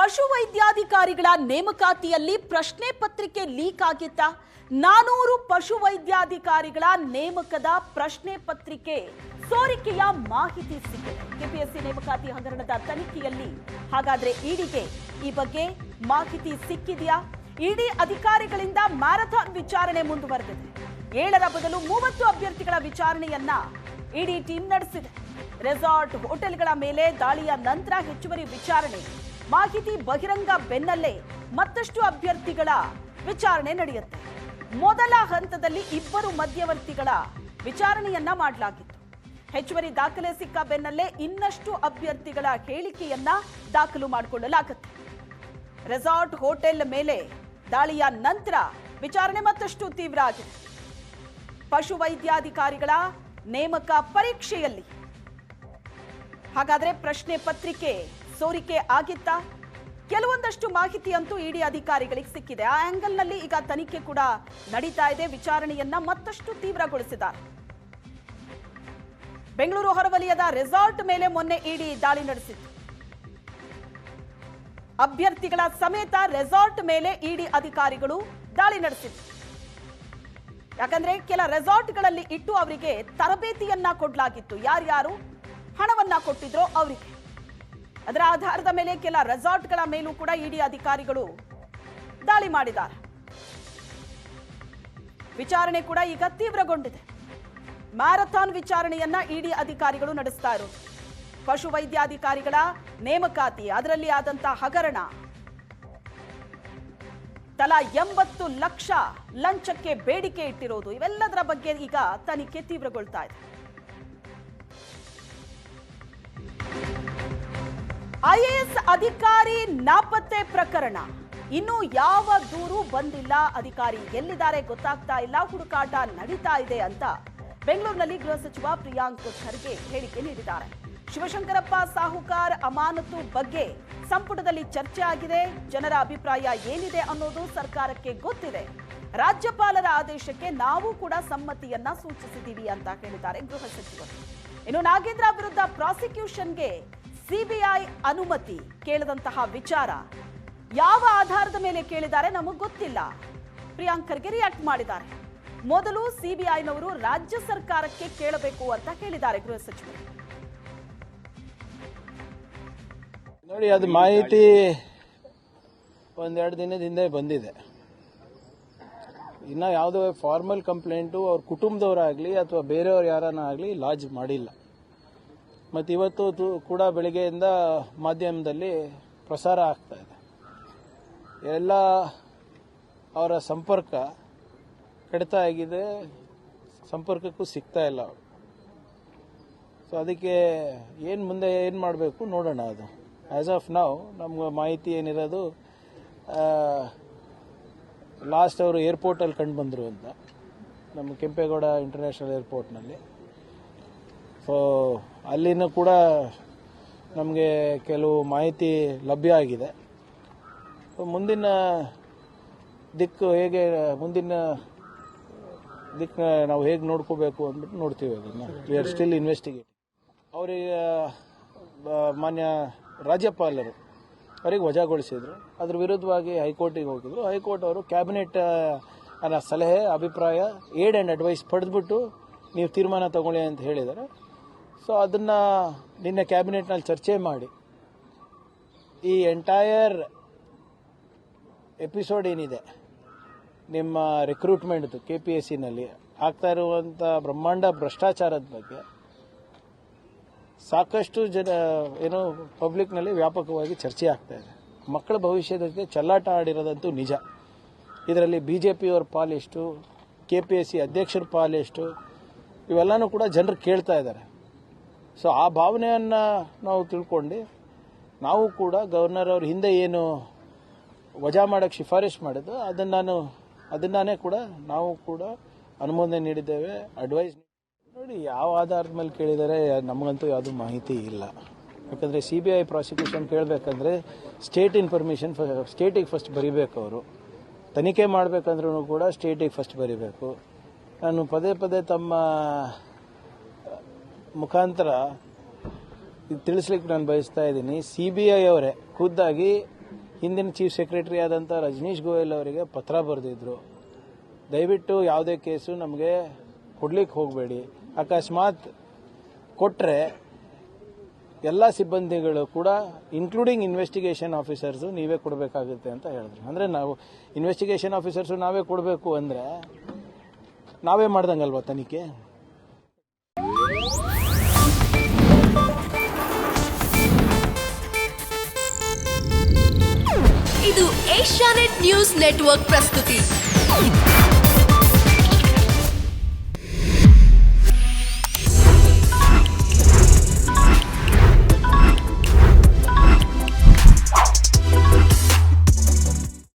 ಪಶುವೈದ್ಯಾಧಿಕಾರಿಗಳ ನೇಮಕಾತಿಯಲ್ಲಿ ಪ್ರಶ್ನೆ ಪತ್ರಿಕೆ ಲೀಕ್ ಆಗಿತ್ತ 400 ಪಶುವೈದ್ಯಾಧಿಕಾರಿಗಳ ನೇಮಕದ ಪ್ರಶ್ನೆ ಪತ್ರಿಕೆ ಸೋರಿಕೆಯ ಮಾಹಿತಿ ಸಿಕ್ಕಿದೆ. ಕೆಪಿಎಸ್ಸಿ ನೇಮಕಾತಿ ಹಗರಣದ ತನಿಖೆಯಲ್ಲಿ ಹಾಗಾದ್ರೆ ಇಡಿಗೆ ಈ ಬಗ್ಗೆ ಮಾಹಿತಿ ಸಿಕ್ಕಿದೆಯಾ? ಇಡಿ ಅಧಿಕಾರಿಗಳಿಂದ ಮ್ಯಾರಥಾನ್ ವಿಚಾರಣೆ ಮುಂದುವರೆದಿದೆ. 7ರ ಬದಲು 30 ಅಭ್ಯರ್ಥಿಗಳ ವಿಚಾರಣೆಯನ್ನ ಇಡಿ ಟೀಮ್ ನಡೆಸಿದೆ. ರೆಸಾರ್ಟ್ ಹೋಟೆಲ್ಗಳ ಮೇಲೆ ದಾಳಿಯ ನಂತರ ಹೆಚ್ಚುವರಿ ವಿಚಾರಣೆ ಮಾಹಿತಿ ಬಹಿರಂಗ ಬೆನ್ನಲ್ಲೇ ಮತ್ತಷ್ಟು ಅಭ್ಯರ್ಥಿಗಳ ವಿಚಾರಣೆ ನಡೆಯುತ್ತೆ. ಮೊದಲ ಹಂತದಲ್ಲಿ 2 ಮಧ್ಯವರ್ತಿಗಳ ವಿಚಾರಣೆಯನ್ನ ಮಾಡಲಾಗಿತ್ತು. ಹೆಚ್ಚುವರಿ ದಾಖಲೆ ಸಿಕ್ಕ ಬೆನ್ನಲ್ಲೇ ಇನ್ನಷ್ಟು ಅಭ್ಯರ್ಥಿಗಳ ಹೇಳಿಕೆಯನ್ನ ದಾಖಲು ಮಾಡಿಕೊಳ್ಳಲಾಗುತ್ತೆ. ರೆಸಾರ್ಟ್ ಹೋಟೆಲ್ ಮೇಲೆ ದಾಳಿಯ ನಂತರ ವಿಚಾರಣೆ ಮತ್ತಷ್ಟು ತೀವ್ರ ಆಗಿದೆ. ಪಶುವೈದ್ಯಾಧಿಕಾರಿಗಳ ನೇಮಕ ಪರೀಕ್ಷೆಯಲ್ಲಿ ಹಾಗಾದ್ರೆ ಪ್ರಶ್ನೆ ಪತ್ರಿಕೆ ಸೋರಿಕೆ ಆಗಿತ್ತ? ಕೆಲವೊಂದಷ್ಟು ಮಾಹಿತಿ ಅಂತೂ ಇಡಿ ಅಧಿಕಾರಿಗಳಿಗೆ ಸಿಕ್ಕಿದೆ. ಆ ಆಂಗಲ್ನಲ್ಲಿ ಈಗ ತನಿಖೆ ಕೂಡ ನಡೀತಾ ಇದೆ. ವಿಚಾರಣೆಯನ್ನ ಮತ್ತಷ್ಟು ತೀವ್ರಗೊಳಿಸಿದ್ದಾರೆ. ಬೆಂಗಳೂರು ಹೊರವಲಯದ ರೆಸಾರ್ಟ್ ಮೇಲೆ ಮೊನ್ನೆ ಇಡಿ ದಾಳಿ ನಡೆಸಿತ್ತು. ಅಭ್ಯರ್ಥಿಗಳ ಸಮೇತ ರೆಸಾರ್ಟ್ ಮೇಲೆ ಇಡಿ ಅಧಿಕಾರಿಗಳು ದಾಳಿ ನಡೆಸಿದ್ರು. ಯಾಕಂದ್ರೆ ಕೆಲ ರೆಸಾರ್ಟ್ಗಳಲ್ಲಿ ಇಟ್ಟು ಅವರಿಗೆ ತರಬೇತಿಯನ್ನ ಕೊಡಲಾಗಿತ್ತು. ಯಾರ್ಯಾರು ಹಣವನ್ನ ಕೊಟ್ಟಿದ್ರೋ ಅವರಿಗೆ. ಅದರ ಆಧಾರದ ಮೇಲೆ ಕೆಲ ರೆಸಾರ್ಟ್ಗಳ ಮೇಲೂ ಕೂಡ ಇಡಿ ಅಧಿಕಾರಿಗಳು ದಾಳಿ ಮಾಡಿದ್ದಾರೆ. ವಿಚಾರಣೆ ಕೂಡ ಈಗ ತೀವ್ರಗೊಂಡಿದೆ. ಮ್ಯಾರಥಾನ್ ವಿಚಾರಣೆಯನ್ನ ಇಡಿ ಅಧಿಕಾರಿಗಳು ನಡೆಸ್ತಾ ಇರೋದು. ಪಶುವೈದ್ಯಾಧಿಕಾರಿಗಳ ನೇಮಕಾತಿ, ಅದರಲ್ಲಿ ಆದಂತಹ ಹಗರಣ, ತಲಾ 80 ಲಕ್ಷ ಲಂಚಕ್ಕೆ ಬೇಡಿಕೆ ಇಟ್ಟಿರೋದು, ಇವೆಲ್ಲದರ ಬಗ್ಗೆ ಈಗ ತನಿಖೆ ತೀವ್ರಗೊಳ್ತಾ ಇದೆ. ಐಎಎಸ್ ಅಧಿಕಾರಿ ನಾಪತ್ತೆ ಪ್ರಕರಣ ಇನ್ನೂ ಯಾವ ದೂರು ಬಂದಿಲ್ಲ. ಅಧಿಕಾರಿ ಎಲ್ಲಿದ್ದಾರೆ ಗೊತ್ತಾಗ್ತಾ ಇಲ್ಲ. ಹುಡುಕಾಟ ನಡೀತಾ ಇದೆ ಅಂತ ಬೆಂಗಳೂರಿನಲ್ಲಿ ಗೃಹ ಸಚಿವ ಪ್ರಿಯಾಂಕ್ ಖರ್ಗೆ ಹೇಳಿಕೆ ನೀಡಿದ್ದಾರೆ. ಶಿವಶಂಕರಪ್ಪ ಸಾಹುಕಾರ್ ಅಮಾನತು ಬಗ್ಗೆ ಸಂಪುಟದಲ್ಲಿ ಚರ್ಚೆ ಆಗಿದೆ. ಜನರ ಅಭಿಪ್ರಾಯ ಏನಿದೆ ಅನ್ನೋದು ಸರ್ಕಾರಕ್ಕೆ ಗೊತ್ತಿದೆ. ರಾಜ್ಯಪಾಲರ ಆದೇಶಕ್ಕೆ ನಾವು ಕೂಡ ಸಮ್ಮತಿಯನ್ನ ಸೂಚಿಸಿದ್ದೀವಿ ಅಂತ ಹೇಳಿದ್ದಾರೆ ಗೃಹ ಸಚಿವರು. ಇನ್ನು ನಾಗೇಂದ್ರ ವಿರುದ್ಧ ಪ್ರಾಸಿಕ್ಯೂಷನ್ಗೆ ಸಿಬಿಐ ಅನುಮತಿ ಕೇಳದಂತಹ ವಿಚಾರ ಯಾವ ಆಧಾರದ ಮೇಲೆ ಕೇಳಿದ್ದಾರೆ ನಮಗೆ ಗೊತ್ತಿಲ್ಲ. ಪ್ರಿಯಾಂಕ್ ಖರ್ಗೆ ರಿಯಾಕ್ಟ್ ಮಾಡಿದ್ದಾರೆ. ಮೊದಲು ಸಿಬಿಐನವರು ರಾಜ್ಯ ಸರ್ಕಾರಕ್ಕೆ ಕೇಳಬೇಕು ಅಂತ ಹೇಳಿದ್ದಾರೆ ಗೃಹ ಸಚಿವರು. ನೋಡಿ, ಅದು ಮಾಹಿತಿ 1-2 ದಿನದ ಹಿಂದೆ ಬಂದಿದೆ. ಇನ್ನು ಯಾವುದೋ ಫಾರ್ಮಲ್ ಕಂಪ್ಲೇಂಟು ಅವ್ರ ಕುಟುಂಬದವರಾಗಲಿ ಅಥವಾ ಬೇರೆಯವ್ರು ಯಾರನ್ನ ಆಗಲಿ ಲಾಡ್ಜ್ ಮಾಡಿಲ್ಲ. ಮತ್ತು ಇವತ್ತು ಕೂಡ ಬೆಳಗ್ಗೆಯಿಂದ ಮಾಧ್ಯಮದಲ್ಲಿ ಪ್ರಸಾರ ಆಗ್ತಾ ಇದೆ. ಎಲ್ಲ ಅವರ ಸಂಪರ್ಕ ಕಡಿತ ಆಗಿದೆ, ಸಂಪರ್ಕಕ್ಕೂ ಸಿಗ್ತಾ ಇಲ್ಲ ಅವರು. ಸೊ ಅದಕ್ಕೆ ಮುಂದೆ ಏನು ಮಾಡಬೇಕು ನೋಡೋಣ. ಅದು ಆ್ಯಸ್ ಆಫ್ ನಾವು ನಮ್ಗೆ ಮಾಹಿತಿ ಏನಿರೋದು, ಲಾಸ್ಟ್ ಅವರು ಏರ್ಪೋರ್ಟಲ್ಲಿ ಕಂಡು ಬಂದರು ಅಂತ, ನಮ್ಮ ಕೆಂಪೇಗೌಡ ಇಂಟರ್ನ್ಯಾಷನಲ್ ಏರ್ಪೋರ್ಟ್ನಲ್ಲಿ. ಸೊ ಅಲ್ಲಿನೂ ಕೂಡ ನಮಗೆ ಕೆಲವು ಮಾಹಿತಿ ಲಭ್ಯ ಆಗಿದೆ. ಮುಂದಿನ ದಿಕ್ಕು ಹೇಗೆ, ಮುಂದಿನ ದಿಕ್ಕನ್ನ ನಾವು ಹೇಗೆ ನೋಡ್ಕೋಬೇಕು ಅಂದ್ಬಿಟ್ಟು ನೋಡ್ತೀವಿ. ಅದನ್ನು ವಿ ಆರ್ ಸ್ಟಿಲ್ ಇನ್ವೆಸ್ಟಿಗೇಟ್. ಅವರಿಗೆ ಮಾನ್ಯ ರಾಜ್ಯಪಾಲರು ಅವರಿಗೆ ವಜಾಗೊಳಿಸಿದ್ರು. ಅದ್ರ ವಿರುದ್ಧವಾಗಿ ಹೈಕೋರ್ಟಿಗೆ ಹೋಗಿದ್ರು. ಹೈಕೋರ್ಟ್ ಅವರು ಕ್ಯಾಬಿನೆಟ್ ಅನ್ನೋ ಸಲಹೆ, ಅಭಿಪ್ರಾಯ, ಏಡ್ ಆ್ಯಂಡ್ ಅಡ್ವೈಸ್ ಪಡೆದ್ಬಿಟ್ಟು ನೀವು ತೀರ್ಮಾನ ತಗೊಳ್ಳಿ ಅಂತ ಹೇಳಿದ್ದಾರೆ. ಸೊ ಅದನ್ನು ನಿನ್ನೆ ಕ್ಯಾಬಿನೆಟ್ನಲ್ಲಿ ಚರ್ಚೆ ಮಾಡಿ ಈ ಎಂಟೈರ್ ಎಪಿಸೋಡ್ ಏನಿದೆ ನಿಮ್ಮ ರಿಕ್ರೂಟ್ಮೆಂಟ್ದು ಕೆಪಿಎಸ್ಸಿನಲ್ಲಿ ಆಗ್ತಾ ಇರುವಂಥ ಬ್ರಹ್ಮಾಂಡ ಭ್ರಷ್ಟಾಚಾರದ ಬಗ್ಗೆ ಸಾಕಷ್ಟು ಏನು ಪಬ್ಲಿಕ್ನಲ್ಲಿ ವ್ಯಾಪಕವಾಗಿ ಚರ್ಚೆ ಆಗ್ತಾ ಇದೆ. ಮಕ್ಕಳ ಭವಿಷ್ಯದ ಜೊತೆ ಚೆಲ್ಲಾಟ ಆಡಿರೋದಂತೂ ನಿಜ. ಇದರಲ್ಲಿ ಬಿಜೆಪಿಯವ್ರ ಪಾಲೆಷ್ಟು, ಕೆಪಿಎಸ್ಸಿ ಅಧ್ಯಕ್ಷರ ಪಾಲೆಷ್ಟು, ಇವೆಲ್ಲನೂ ಕೂಡ ಜನರು ಕೇಳ್ತಾ ಇದ್ದಾರೆ. ಸೊ ಆ ಭಾವನೆಯನ್ನು ನಾವು ತಿಳ್ಕೊಂಡು ನಾವು ಕೂಡ ಗವರ್ನರ್ ಅವ್ರ ಹಿಂದೆ ಏನು ವಜಾ ಮಾಡೋಕ್ಕೆ ಶಿಫಾರಸು ಮಾಡಿದ್ದು ಅದನ್ನೇ ಕೂಡ ನಾವು ಕೂಡ ಅನುಮೋದನೆ ನೀಡಿದ್ದೇವೆ, ಅಡ್ವೈಸ್. ನೋಡಿ, ಯಾವ ಆಧಾರದ ಮೇಲೆ ಕೇಳಿದರೆ ನಮಗಂತೂ ಯಾವುದೂ ಮಾಹಿತಿ ಇಲ್ಲ. ಯಾಕಂದರೆ ಸಿಬಿಐ ಪ್ರಾಸಿಕ್ಯೂಷನ್ ಕೇಳಬೇಕಂದ್ರೆ ಸ್ಟೇಟ್ ಇನ್ಫಾರ್ಮೇಷನ್ ಸ್ಟೇಟಿಗೆ ಫಸ್ಟ್ ಬರೀಬೇಕು. ಅವರು ತನಿಖೆ ಮಾಡಬೇಕಂದ್ರೂ ಕೂಡ ಸ್ಟೇಟಿಗೆ ಫಸ್ಟ್ ಬರೀಬೇಕು. ನಾನು ಪದೇ ಪದೇ ತಮ್ಮ ಮುಖಾಂತರ ತಿಳಿಸ್ಲಿಕ್ಕೆ ನಾನು ಬಯಸ್ತಾ ಇದ್ದೀನಿ. ಸಿಬಿಐ ಅವರೇ ಖುದ್ದಾಗಿ ಹಿಂದಿನ ಚೀಫ್ ಸೆಕ್ರೆಟರಿ ಆದಂಥ ರಜನೀಶ್ ಗೋಯಲ್ ಅವರಿಗೆ ಪತ್ರ ಬರೆದಿದ್ರು, ದಯವಿಟ್ಟು ಯಾವುದೇ ಕೇಸು ನಮಗೆ ಕೊಡ್ಲಿಕ್ಕೆ ಹೋಗಬೇಡಿ, ಅಕಸ್ಮಾತ್ ಕೊಟ್ಟರೆ ಎಲ್ಲ ಸಿಬ್ಬಂದಿಗಳು ಕೂಡ ಇನ್ಕ್ಲೂಡಿಂಗ್ ಇನ್ವೆಸ್ಟಿಗೇಷನ್ ಆಫೀಸರ್ಸು ನೀವೇ ಕೊಡಬೇಕಾಗುತ್ತೆ ಅಂತ ಹೇಳಿದ್ರು. ಅಂದರೆ ನಾವು ಇನ್ವೆಸ್ಟಿಗೇಷನ್ ಆಫೀಸರ್ಸು ನಾವೇ ಕೊಡಬೇಕು ಅಂದರೆ ನಾವೇ ಮಾಡ್ದಂಗಲ್ವಾ ತನಿಖೆ. ಇದು ಏಷ್ಯಾನೆಟ್ ನ್ಯೂಸ್ ನೆಟ್ವರ್ಕ್ ಪ್ರಸ್ತುತಿ.